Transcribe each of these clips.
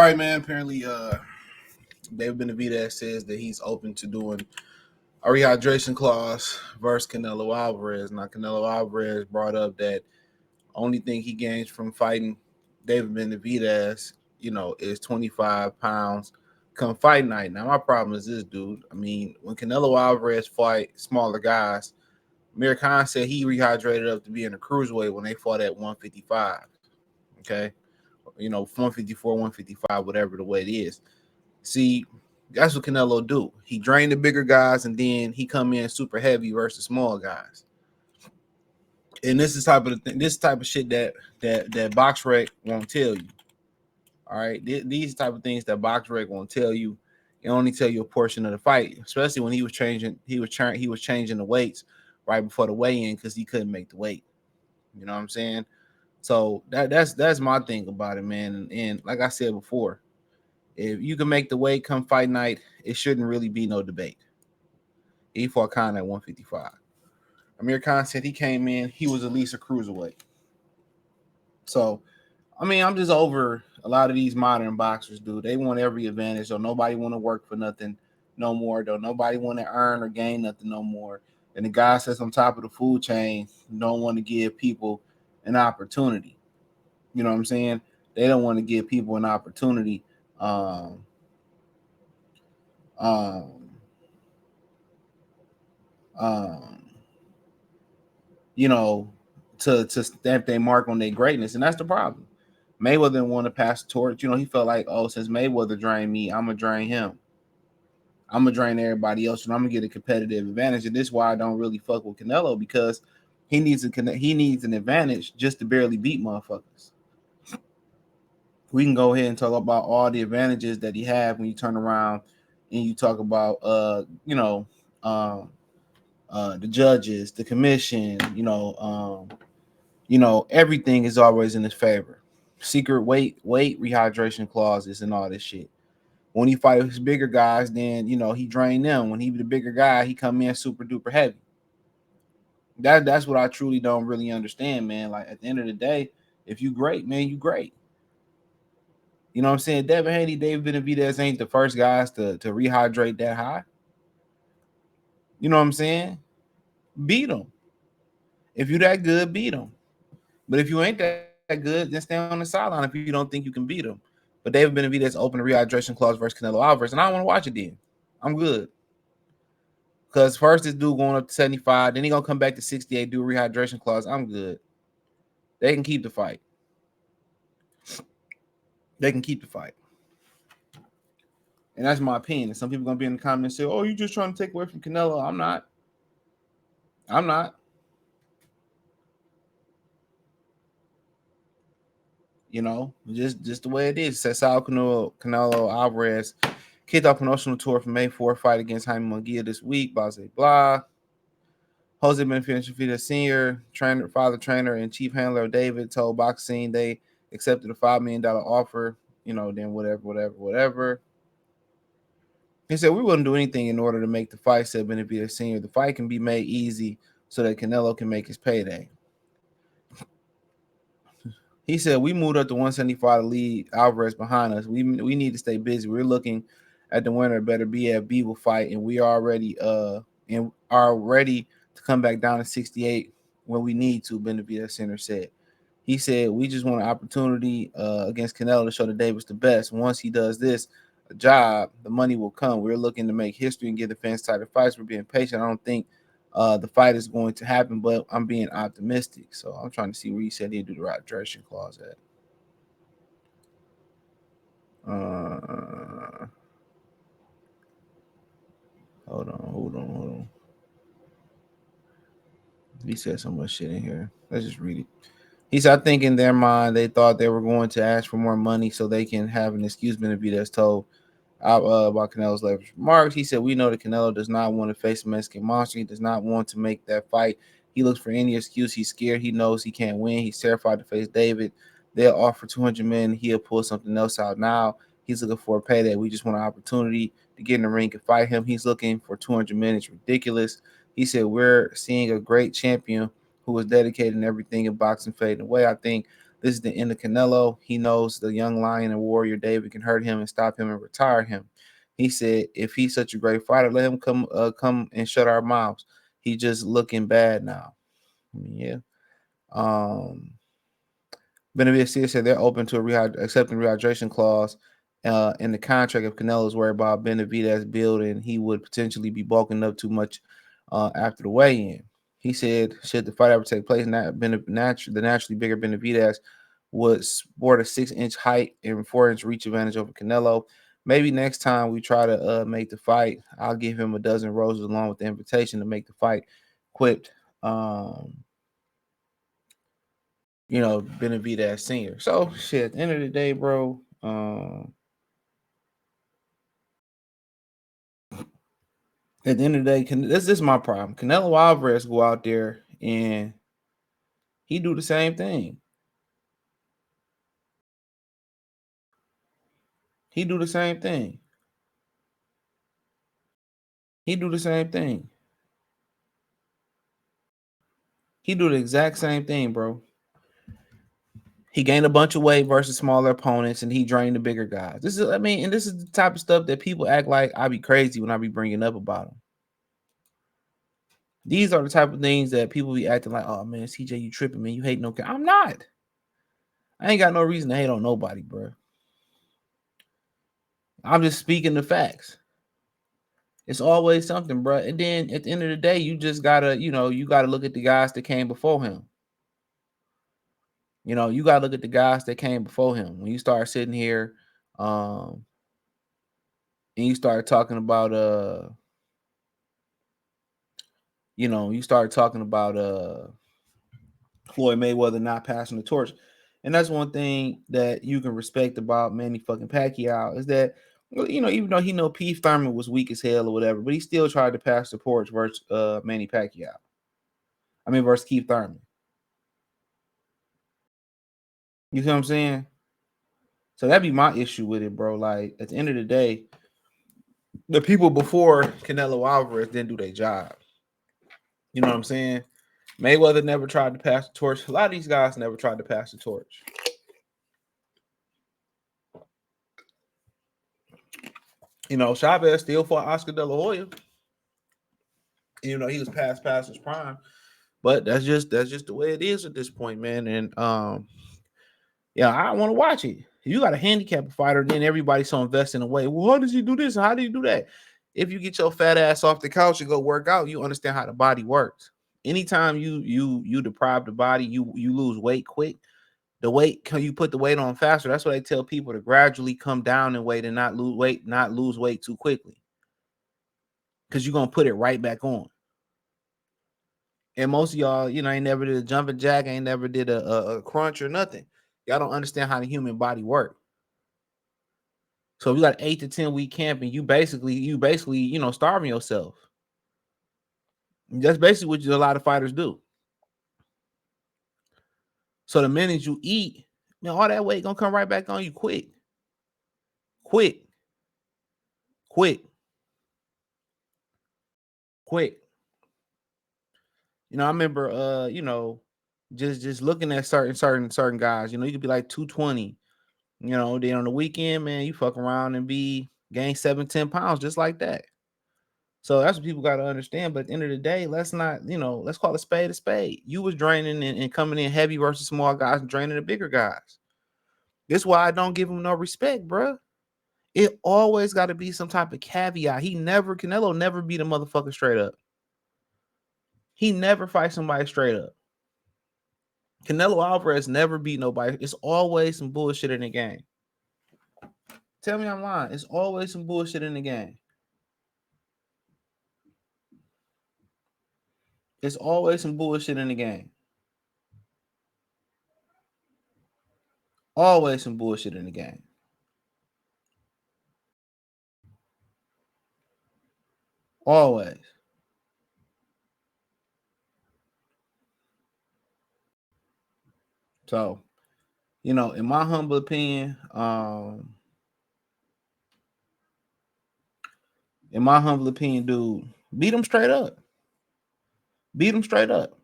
right, man. Apparently, David Benavidez says that he's open to doing a rehydration clause versus Canelo Alvarez. Now, Canelo Alvarez brought up that only thing he gains from fighting David Benavidez, is 25 pounds come fight night. Now, my problem is this, dude. I mean, when Canelo Alvarez fight smaller guys, Amir Khan said he rehydrated up to be in a cruiserweight when they fought at 155. Okay. 154, 155, whatever the weight is. See, that's what Canelo do. He drained the bigger guys and then he come in super heavy versus small guys. And this type of shit that BoxRec won't tell you. All right, these type of things that BoxRec won't tell you. It only tell you a portion of the fight, especially when he was changing the weights right before the weigh-in because he couldn't make the weight. You know what I'm saying? So that's my thing about it, man. And like I said before, if you can make the weight come fight night, it shouldn't really be no debate. He fought Khan at 155. Amir Khan said he came in, he was at least a cruiserweight. So, I mean, I'm just over a lot of these modern boxers, dude. They want every advantage. Don't nobody want to work for nothing no more. Don't nobody want to earn or gain nothing no more. And the guys that's on top of the food chain don't want to give people an opportunity. You know what I'm saying? They don't want to give people an opportunity. Um, um, um, you know, to stamp their mark on their greatness, and that's the problem. Mayweather didn't want to pass the torch. He felt like, oh, since Mayweather drained me, I'm gonna drain him. I'm gonna drain everybody else, and I'm gonna get a competitive advantage. And this is why I don't really fuck with Canelo because he needs an advantage just to barely beat motherfuckers. We can go ahead and talk about all the advantages that he had when you turn around and you talk about the judges, the commission, everything is always in his favor. Secret weight rehydration clauses and all this shit. When he fight his bigger guys, then he drain them. When he be the bigger guy, he come in super duper heavy. That's what I truly don't really understand, man. Like at the end of the day, if you great, man, you great. You know what I'm saying? Devin Haney, David Benavidez ain't the first guys to rehydrate that high. You know what I'm saying? Beat them. If you that good, beat them. But if you ain't that good, then stay on the sideline if you don't think you can beat them. But David Benavidez opened a rehydration clause versus Canelo Alvarez, and I don't want to watch it then. I'm good. Because first this dude going up to 75, then he going to come back to 68, do a rehydration clause. I'm good. They can keep the fight. And that's my opinion. And some people going to be in the comments and say, oh, you just trying to take away from Canelo. I'm not. Just the way it is. Cesar Canelo Alvarez kicked off promotional tour for May 4th fight against Jaime Munguia this week. Blah, blah. Jose Benavidez Sr., father trainer, and chief handler David told Boxing they accepted a $5 million offer. Then whatever. He said, we wouldn't do anything in order to make the fight, said Benavidez Sr. The fight can be made easy so that Canelo can make his payday. He said, we moved up to 175 to lead Alvarez behind us. We need to stay busy. We're looking at the winner better BFB will fight, and we are ready to come back down to 68 when we need to, Benavidez Center said. He said, we just want an opportunity against Canelo to show that Davis the best. Once he does this job, the money will come. We're looking to make history and give the fans tighter fights. We're being patient. I don't think the fight is going to happen, but I'm being optimistic. So I'm trying to see where he said he'd do the rehydration clause at. Hold on. He said so much shit in here. Let's just read it. He said, I think in their mind, they thought they were going to ask for more money so they can have an excuse Benavidez told about Canelo's leverage remarks. He said, we know that Canelo does not want to face a Mexican monster. He does not want to make that fight. He looks for any excuse. He's scared. He knows he can't win. He's terrified to face David. They'll offer 200 million. He'll pull something else out now. He's looking for a payday. We just want an opportunity to get in the ring and fight him. He's looking for 200 million. It's ridiculous. He said, we're seeing a great champion who was dedicated in everything in boxing fading away. I think This is the end of Canelo. He knows the young lion and warrior David can hurt him and stop him and retire him. He said, if he's such a great fighter, let him come and shut our mouths. He just looking bad now. Yeah. Benavidez said they're open to accepting rehydration clause in the contract if Canelo's worried about Benavidez building. He would potentially be bulking up too much after the weigh-in. He said, should the fight ever take place, the naturally bigger Benavidez would sport a 6-inch height and 4-inch reach advantage over Canelo. Maybe next time we try to make the fight, I'll give him a dozen roses along with the invitation to make the fight. Quipped, Benavidez Senior. So shit, at the end of the day, bro. At the end of the day, this is my problem. Canelo Alvarez go out there and he do the same thing. He do the same thing. He do the same thing. He do the exact same thing, bro. He gained a bunch of weight versus smaller opponents, and he drained the bigger guys. This is the type of stuff that people act like I be crazy when I be bringing up about him. These are the type of things that people be acting like, oh man, CJ, you tripping, man. You hate no. I'm not. I ain't got no reason to hate on nobody, bro. I'm just speaking the facts. It's always something, bro. And then at the end of the day, you just gotta, you gotta look at the guys that came before him. You gotta look at the guys that came before him. When you start sitting here, and you start talking about, you start talking about Floyd Mayweather not passing the torch. And that's one thing that you can respect about Manny fucking Pacquiao is that, even though he Keith Thurman was weak as hell or whatever, but he still tried to pass the torch versus Manny Pacquiao. Versus Keith Thurman. You see what I'm saying? So that'd be my issue with it, bro. Like, at the end of the day, the people before Canelo Alvarez didn't do their job. You know what I'm saying? Mayweather never tried to pass the torch. A lot of these guys never tried to pass the torch. Chavez still fought Oscar De La Hoya. He was past his prime. But that's just the way it is at this point, man. And I want to watch it. You got a handicap fighter, then everybody's so invested in a way. Well, how does he do this? How do you do that? If you get your fat ass off the couch and go work out, you understand how the body works. Anytime you deprive the body, you lose weight quick. The weight, can you put the weight on faster? That's what they tell people, to gradually come down in weight and not lose weight too quickly. Because you're gonna put it right back on. And most of y'all, ain't never did a jumping jack, ain't never did a crunch or nothing. Y'all don't understand how the human body works. So if you got 8 to 10 week camp and you basically, starving yourself. That's basically what a lot of fighters do. So the minute you eat, man, all that weight gonna come right back on you quick. Quick. I remember just looking at certain guys, you could be like 220. Then on the weekend, man, you fuck around and gain 7-10 pounds just like that. So that's what people got to understand. But at the end of the day, let's not, let's call a spade a spade. You was draining and coming in heavy versus small guys and draining the bigger guys. This is why I don't give him no respect, bro. It always got to be some type of caveat. Canelo never beat a motherfucker straight up. He never fights somebody straight up. Canelo Alvarez never beat nobody. It's always some bullshit in the game. Tell me I'm lying. It's always some bullshit in the game. It's always some bullshit in the game. Always some bullshit in the game. Always. So, in my humble opinion, dude, beat him straight up. Beat him straight up.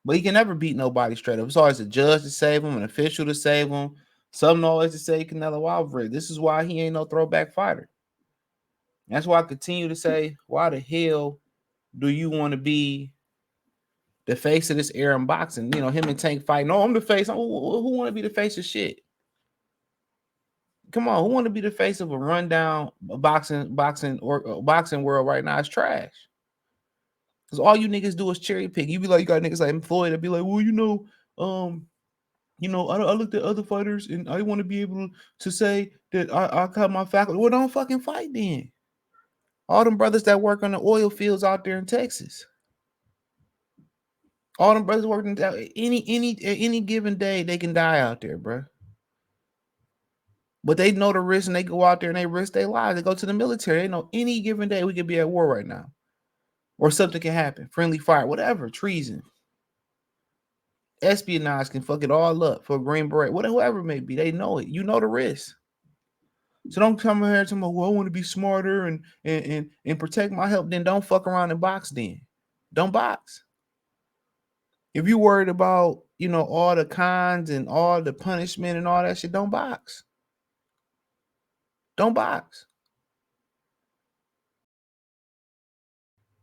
But he can never beat nobody straight up. It's always a judge to save him, an official to save him. Something always to say Canelo Alvarez. This is why he ain't no throwback fighter. That's why I continue to say, why the hell do you want to be the face of this era in boxing? You know, him and Tank fighting. No, I'm the face. Who want to be the face of shit? Come on, who want to be the face of a rundown boxing world right now? It's trash. Because all you niggas do is cherry pick. You be like, you got niggas like Floyd that be like, well, I looked at other fighters and I want to be able to say that I cut my faculty. Well, don't fucking fight then. All them brothers that work on the oil fields out there in Texas. All them brothers working any given day, they can die out there, bro. But they know the risk and they go out there and they risk their lives. They go to the military. They know any given day we could be at war right now. Or something can happen. Friendly fire, whatever, treason. Espionage can fuck it all up for a Green Beret, whatever it may be. They know it. You know the risk. So don't come here and tell me, well, I want to be smarter and protect my health. Then don't fuck around and box then. Don't box. If you're worried about, all the cons and all the punishment and all that shit, don't box. Don't box.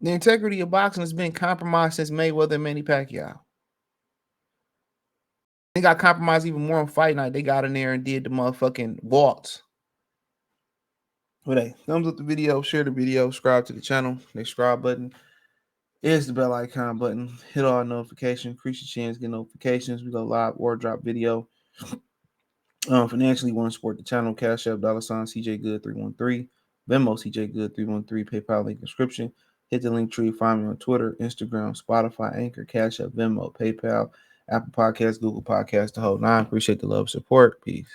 The integrity of boxing has been compromised since Mayweather and Manny Pacquiao. They got compromised even more on fight night. They got in there and did the motherfucking waltz. But hey, thumbs up the video, share the video, subscribe to the channel. The subscribe button is the bell icon button. Hit all notifications, increase your chance, get notifications. We go live or drop video. Financially, want to support the channel, Cash App, $ CJ Good 313, Venmo CJ Good 313, PayPal link description. Hit the link tree, find me on Twitter, Instagram, Spotify, Anchor, Cash App, Venmo, PayPal, Apple Podcasts, Google Podcasts, the whole nine. Appreciate the love, support. Peace.